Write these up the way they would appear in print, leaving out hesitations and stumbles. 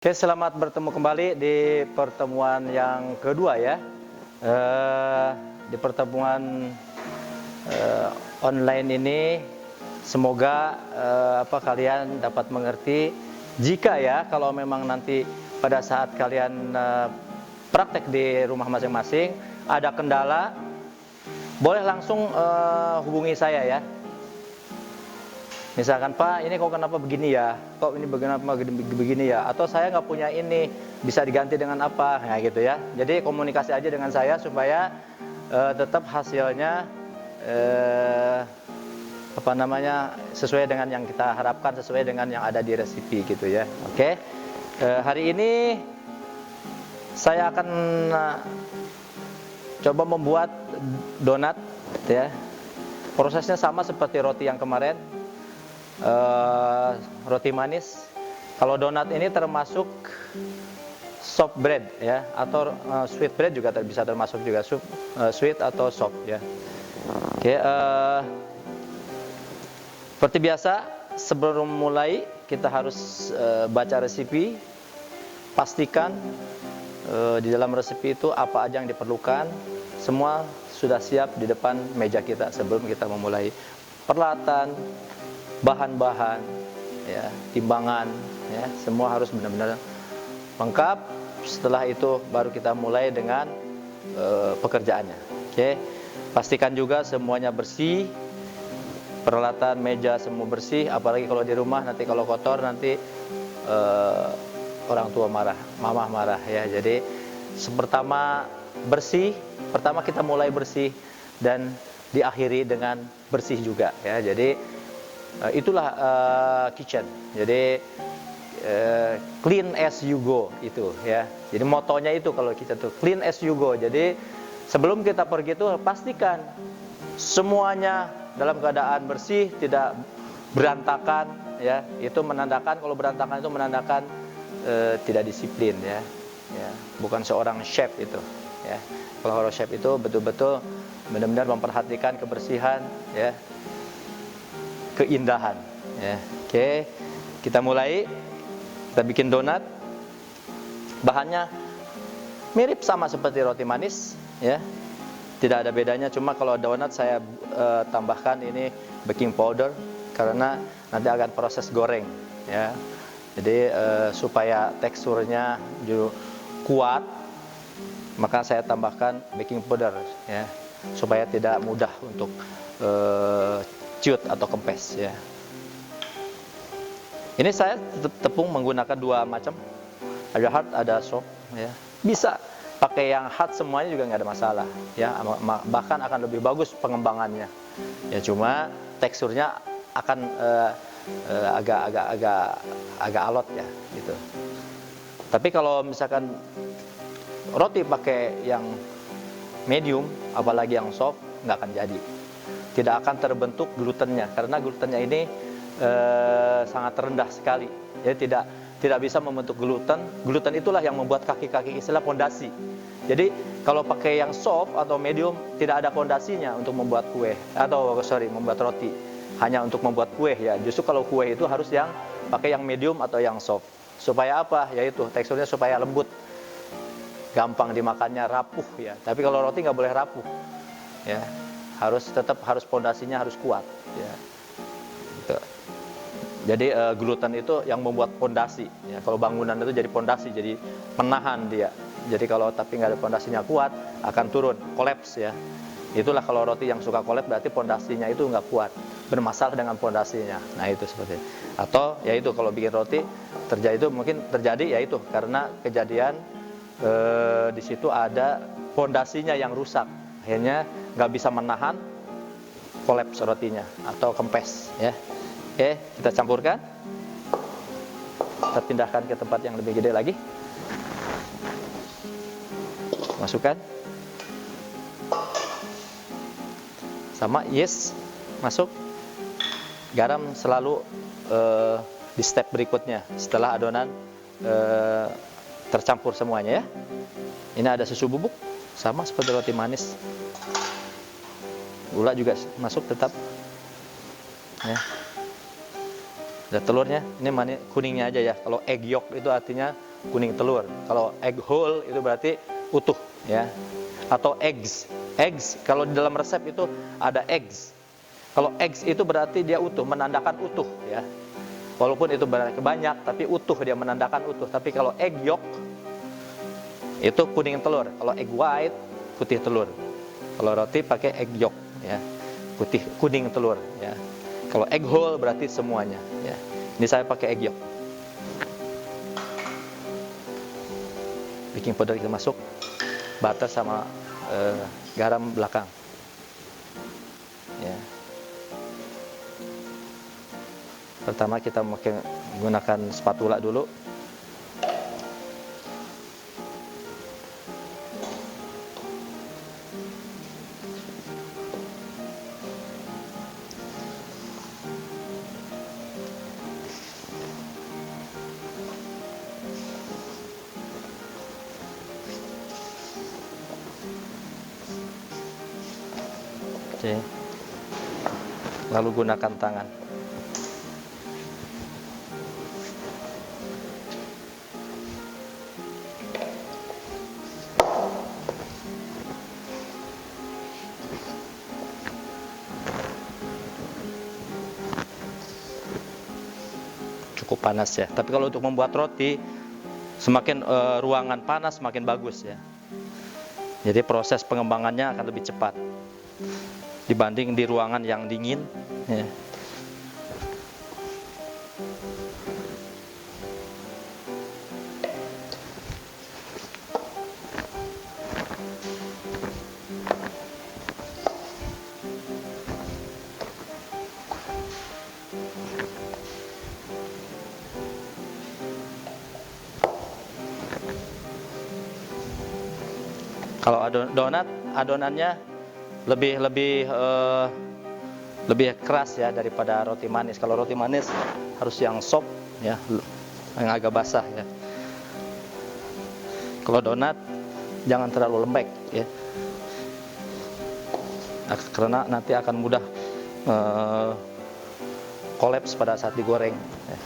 Oke, selamat bertemu kembali di pertemuan yang kedua ya. Di pertemuan online ini, semoga kalian dapat mengerti. Jika ya, kalau memang nanti pada saat kalian praktek di rumah masing-masing ada kendala, boleh langsung hubungi saya ya. Misalkan, Pak, ini kok kenapa begini ya? Kok ini begini ya? Atau saya nggak punya ini, bisa diganti dengan apa? Nah, gitu ya. Jadi komunikasi aja dengan saya supaya tetap hasilnya sesuai dengan yang kita harapkan, sesuai dengan yang ada di resipi gitu ya. Oke. Hari ini saya akan coba membuat donat ya. Prosesnya sama seperti roti yang kemarin. Roti manis. Kalau donat ini termasuk soft bread ya, atau sweet bread juga bisa termasuk juga sweet atau soft ya. Oke, seperti biasa sebelum mulai kita harus baca resipi. Pastikan di dalam resipi itu apa aja yang diperlukan, semua sudah siap di depan meja kita sebelum kita memulai. Peralatan, bahan-bahan, ya, timbangan, ya, semua harus benar-benar lengkap. Setelah itu baru kita mulai dengan pekerjaannya. Oke, pastikan juga semuanya bersih, peralatan meja semua bersih. Apalagi kalau di rumah nanti kalau kotor nanti orang tua marah, mama marah ya. Jadi pertama bersih, pertama kita mulai bersih dan diakhiri dengan bersih juga ya. Jadi itulah kitchen. Jadi clean as you go itu ya. Jadi motonya itu kalau kita tuh clean as you go. Jadi sebelum kita pergi itu pastikan semuanya dalam keadaan bersih, tidak berantakan ya. Itu menandakan, kalau berantakan itu menandakan tidak disiplin ya. Ya, bukan seorang chef itu ya. Kalau chef itu betul-betul benar-benar memperhatikan kebersihan ya, keindahan ya. Oke, kita mulai. Kita bikin donat. Bahannya mirip sama seperti roti manis ya, tidak ada bedanya. Cuma kalau donat saya tambahkan ini baking powder karena nanti akan proses goreng ya. Jadi supaya teksturnya juga kuat, maka saya tambahkan baking powder ya, supaya tidak mudah untuk ciut atau kempes ya. Ini saya tepung menggunakan dua macam, ada hard, ada soft ya. Bisa pakai yang hard semuanya juga nggak ada masalah ya, bahkan akan lebih bagus pengembangannya ya. Cuma teksturnya akan agak alot ya gitu. Tapi kalau misalkan roti pakai yang medium, apalagi yang soft, nggak akan jadi. Tidak akan terbentuk glutennya karena glutennya ini sangat rendah sekali. Jadi tidak bisa membentuk gluten. Gluten itulah yang membuat kaki-kaki istilah pondasi. Jadi kalau pakai yang soft atau medium tidak ada pondasinya untuk membuat kue membuat roti. Hanya untuk membuat kue ya. Justru kalau kue itu harus yang pakai yang medium atau yang soft. Supaya apa? Yaitu teksturnya supaya lembut, gampang dimakannya, rapuh ya. Tapi kalau roti nggak boleh rapuh ya. Tetap pondasinya harus kuat ya. Gitu. Jadi gluten itu yang membuat pondasi ya. Kalau bangunan itu jadi pondasi, jadi menahan dia. Jadi kalau tapi nggak ada pondasinya kuat, akan turun, kolaps ya. Itulah kalau roti yang suka kolaps berarti pondasinya itu nggak kuat, bermasalah dengan pondasinya. Nah itu seperti itu. Atau ya itu kalau bikin roti mungkin terjadi ya itu karena kejadian di situ ada pondasinya yang rusak, akhirnya nggak bisa menahan, kolaps rotinya atau kempes ya. Oke, kita campurkan. Kita pindahkan ke tempat yang lebih gede lagi. Masukkan. Sama yeast masuk. Garam selalu di step berikutnya setelah adonan tercampur semuanya ya. Ini ada susu bubuk sama seperti roti manis. Gula juga masuk tetap ya. Ada telurnya, ini kuningnya aja ya. Kalau egg yolk itu artinya kuning telur. Kalau egg whole itu berarti utuh ya. Atau eggs. Eggs kalau di dalam resep itu ada eggs. Kalau eggs itu berarti dia utuh, menandakan utuh ya. Walaupun itu banyak tapi utuh, dia menandakan utuh. Tapi kalau egg yolk itu kuning telur. Kalau egg white putih telur. Kalau roti pakai egg yolk ya. Putih kuning telur ya. Kalau egg whole berarti semuanya ya. Ini saya pakai egg yolk. Baking powder kita masuk, butter sama garam belakang. Ya. Pertama kita menggunakan spatula dulu. Oke. Lalu gunakan tangan. Cukup panas ya. Tapi kalau untuk membuat roti, semakin ruangan panas semakin bagus ya. Jadi proses pengembangannya akan lebih cepat dibanding di ruangan yang dingin ya. Kalau donat, adonannya lebih keras ya daripada roti manis. Kalau roti manis harus yang soft ya, yang agak basah ya. Kalau donat jangan terlalu lembek ya, karena nanti akan mudah kolaps pada saat digoreng ya.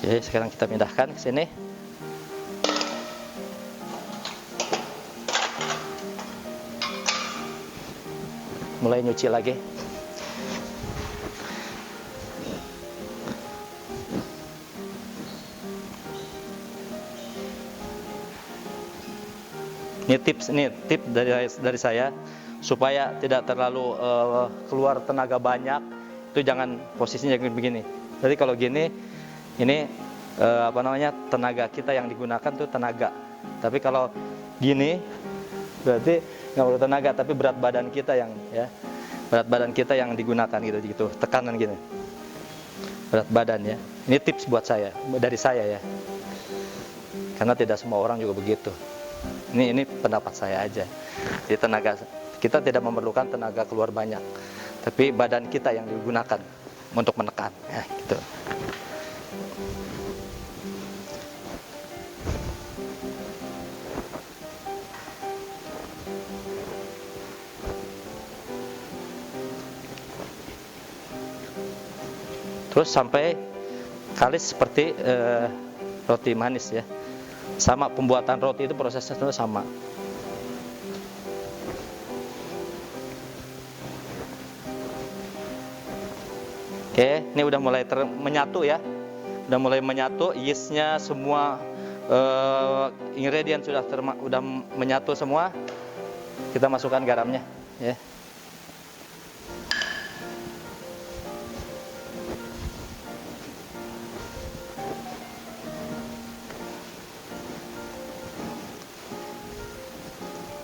Oke, sekarang kita pindahkan ke sini. Mulai nyuci lagi. Ini tips dari saya supaya tidak terlalu keluar tenaga banyak. Itu jangan posisinya begini. Jadi kalau gini, ini tenaga kita yang digunakan tuh tenaga. Tapi kalau gini berarti nggak perlu tenaga, tapi berat badan kita yang digunakan gitu, tekanan gini, berat badan ya. Ini tips buat saya, dari saya ya, karena tidak semua orang juga begitu. Ini pendapat saya aja. Jadi tenaga kita tidak memerlukan tenaga keluar banyak, tapi badan kita yang digunakan untuk menekan ya gitu. Terus sampai kalis seperti roti manis ya. Sama pembuatan roti itu prosesnya itu sama. Oke, ini udah mulai menyatu ya. Udah mulai menyatu, yeastnya semua ingredient sudah menyatu semua. Kita masukkan garamnya ya.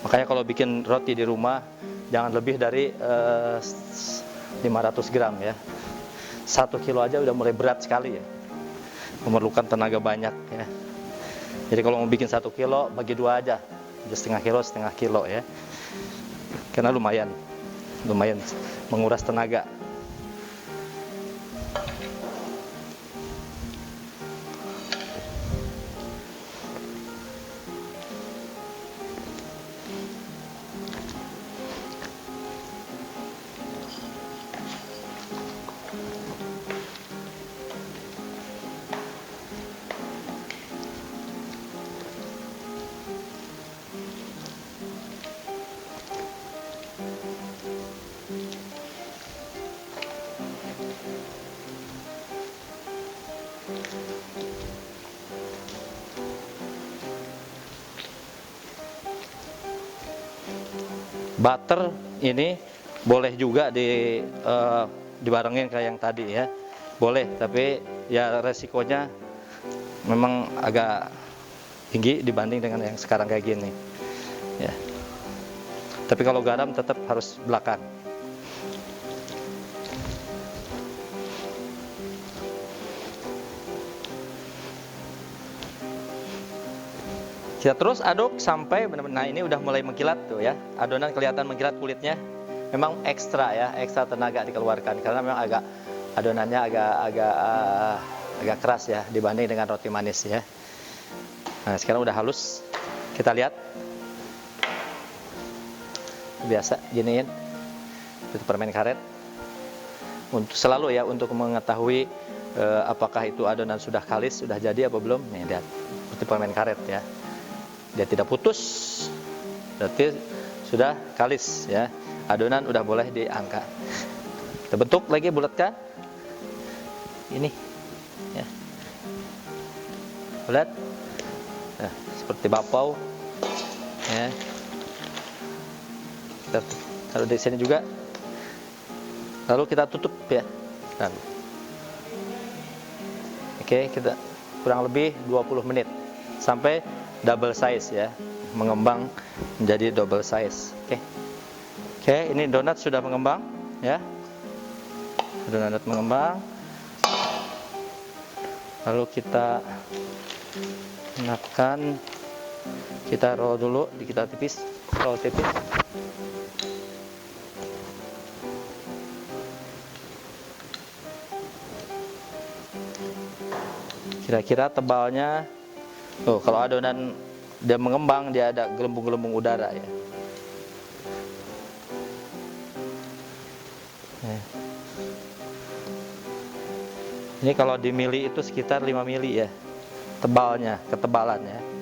Makanya kalau bikin roti di rumah jangan lebih dari 500 gram ya. 1 kilo aja udah mulai berat sekali ya, memerlukan tenaga banyak ya. Jadi kalau mau bikin 1 kilo bagi 2 aja, setengah kilo ya, karena lumayan menguras tenaga. butter ini boleh juga dibarengin kayak yang tadi ya, boleh, tapi ya resikonya memang agak tinggi dibanding dengan yang sekarang kayak gini ya. Tapi kalau garam tetap harus belakang. Kita terus aduk sampai benar-benar, nah ini udah mulai mengkilat tuh ya, adonan kelihatan mengkilat kulitnya. Memang ekstra ya, ekstra tenaga dikeluarkan karena memang adonannya agak keras ya dibanding dengan roti manis ya. Nah sekarang udah halus, kita lihat. Biasa giniin, itu permen karet. Untuk selalu ya, untuk mengetahui apakah itu adonan sudah kalis, sudah jadi apa belum. Nih lihat, seperti permen karet ya. Dia tidak putus, berarti sudah kalis ya. Adonan udah boleh diangkat. Kita bentuk lagi, bulatkan. Ini ya. Bulat. Nah, seperti bakpao ya. Kita taruh di sini juga. Lalu kita tutup ya. Lalu. Oke, kita kurang lebih 20 menit sampai double size ya, mengembang menjadi double size. Oke, ini donat sudah mengembang ya. Donat mengembang. Lalu kita menekan, kita roll dulu, kita tipis, roll tipis. Kira-kira tebalnya, kalau adonan dia mengembang, dia ada gelembung-gelembung udara ya. Ini kalau di mili itu sekitar 5 mili ya, tebalnya, ketebalannya.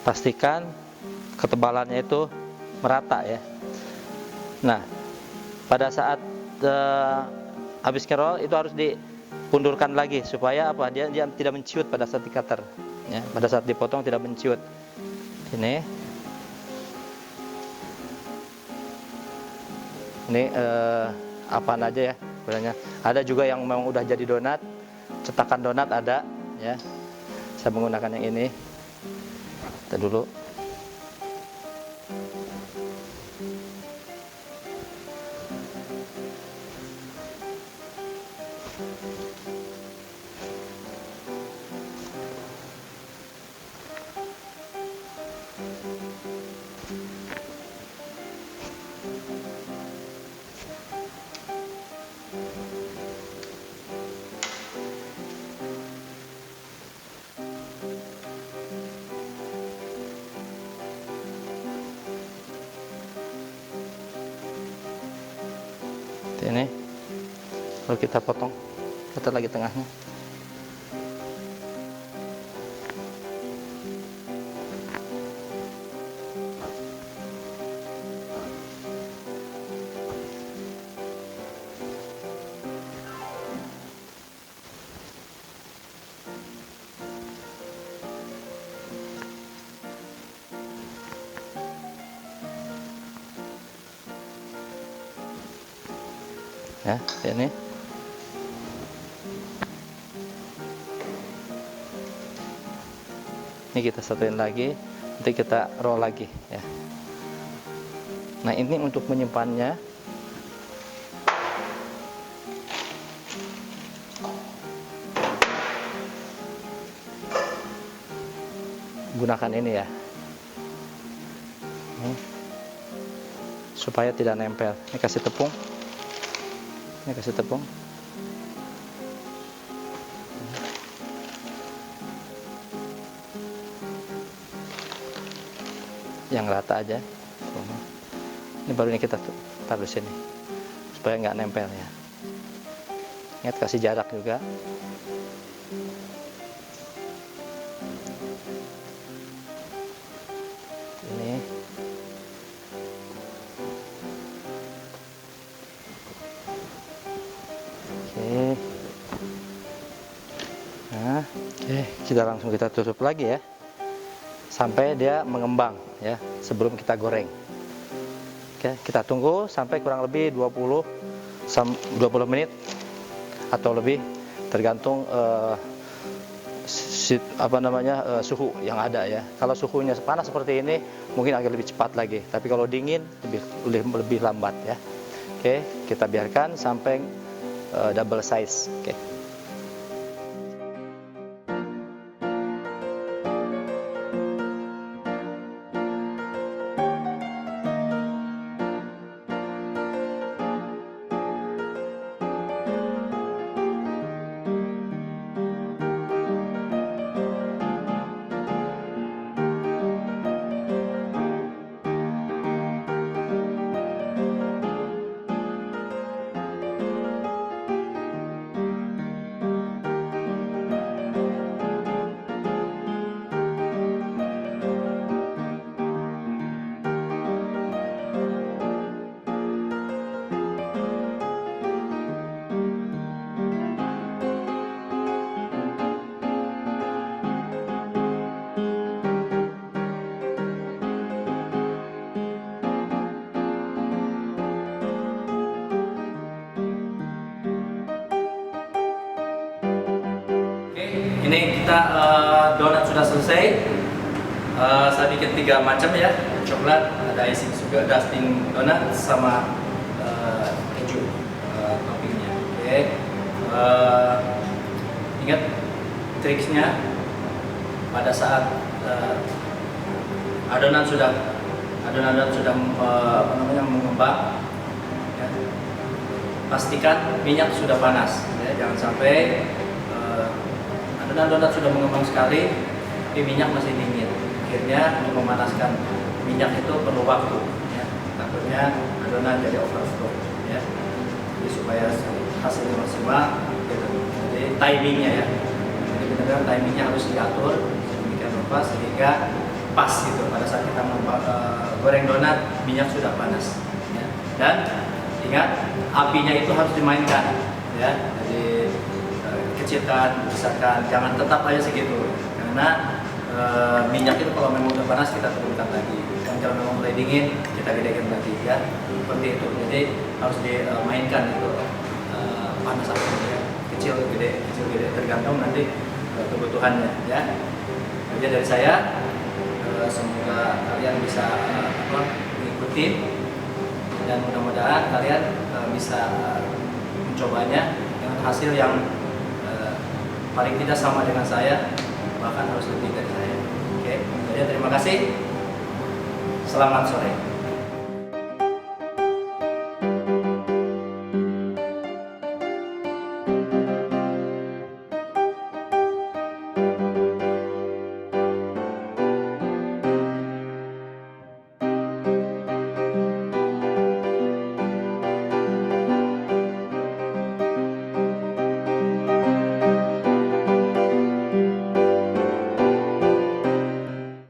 Pastikan ketebalannya itu merata ya. Nah, pada saat habis kerol itu harus dipundurkan lagi supaya apa? Dia tidak menciut pada saat di-cutter ya. Pada saat dipotong tidak menciut. Ini apaan aja ya sebenarnya. Ada juga yang memang udah jadi donat, cetakan donat ada ya. Saya menggunakan yang ini. Kita dulu. Ini lalu kita potong, putar lagi tengahnya. Ya, ini. Ini kita satuin lagi, nanti kita roll lagi ya. Nah, ini untuk menyimpannya. Gunakan ini ya. supaya tidak nempel. Ini kasih tepung. Ini kasih tepung. Yang rata aja. Ini baru ini kita taruh sini supaya nggak nempel ya. Ingat kasih jarak juga. Ini. Oke. Nah, oke, kita tutup lagi ya. Sampai dia mengembang ya, sebelum kita goreng. Oke, kita tunggu sampai kurang lebih 20 menit atau lebih, tergantung suhu yang ada ya. Kalau suhunya panas seperti ini mungkin agak lebih cepat lagi, tapi kalau dingin lebih lambat ya. Oke, kita biarkan sampai double size. Oke. Ini kita donat sudah selesai. Saya bikin 3 macam ya, coklat, ada icing juga, dusting donat sama keju toppingnya. Oke. Ingat triksnya pada saat adonan sudah mengembang, ya, pastikan minyak sudah panas. Ya, jangan sampai adonan donat sudah mengembang sekali, tapi minyak masih dingin. Akhirnya untuk memanaskan minyak itu perlu waktu. Ya. Takutnya adonan jadi overflow. Ya. Jadi supaya hasilnya maksimal, gitu. Jadi timingnya ya. Jadi benar-benar timingnya harus diatur sedemikian rupa sehingga pas gitu pada saat kita goreng donat minyak sudah panas. Ya. Dan ingat apinya itu harus dimainkan. Ya. Jadi kecilkan, besarkan, jangan tetap aja segitu, karena minyak itu kalau memang udah panas kita turunkan lagi, dan kalau memang mulai dingin kita gedekan lagi ya, seperti itu. Jadi harus dimainkan itu panas apinya ya. Kecil gede tergantung nanti kebutuhannya ya. Jadi dari saya semoga kalian bisa mengikuti, dan mudah-mudahan kalian bisa mencobanya dengan hasil yang paling tidak sama dengan saya, bahkan harus lebih dari saya. Oke, jadi terima kasih. Selamat sore.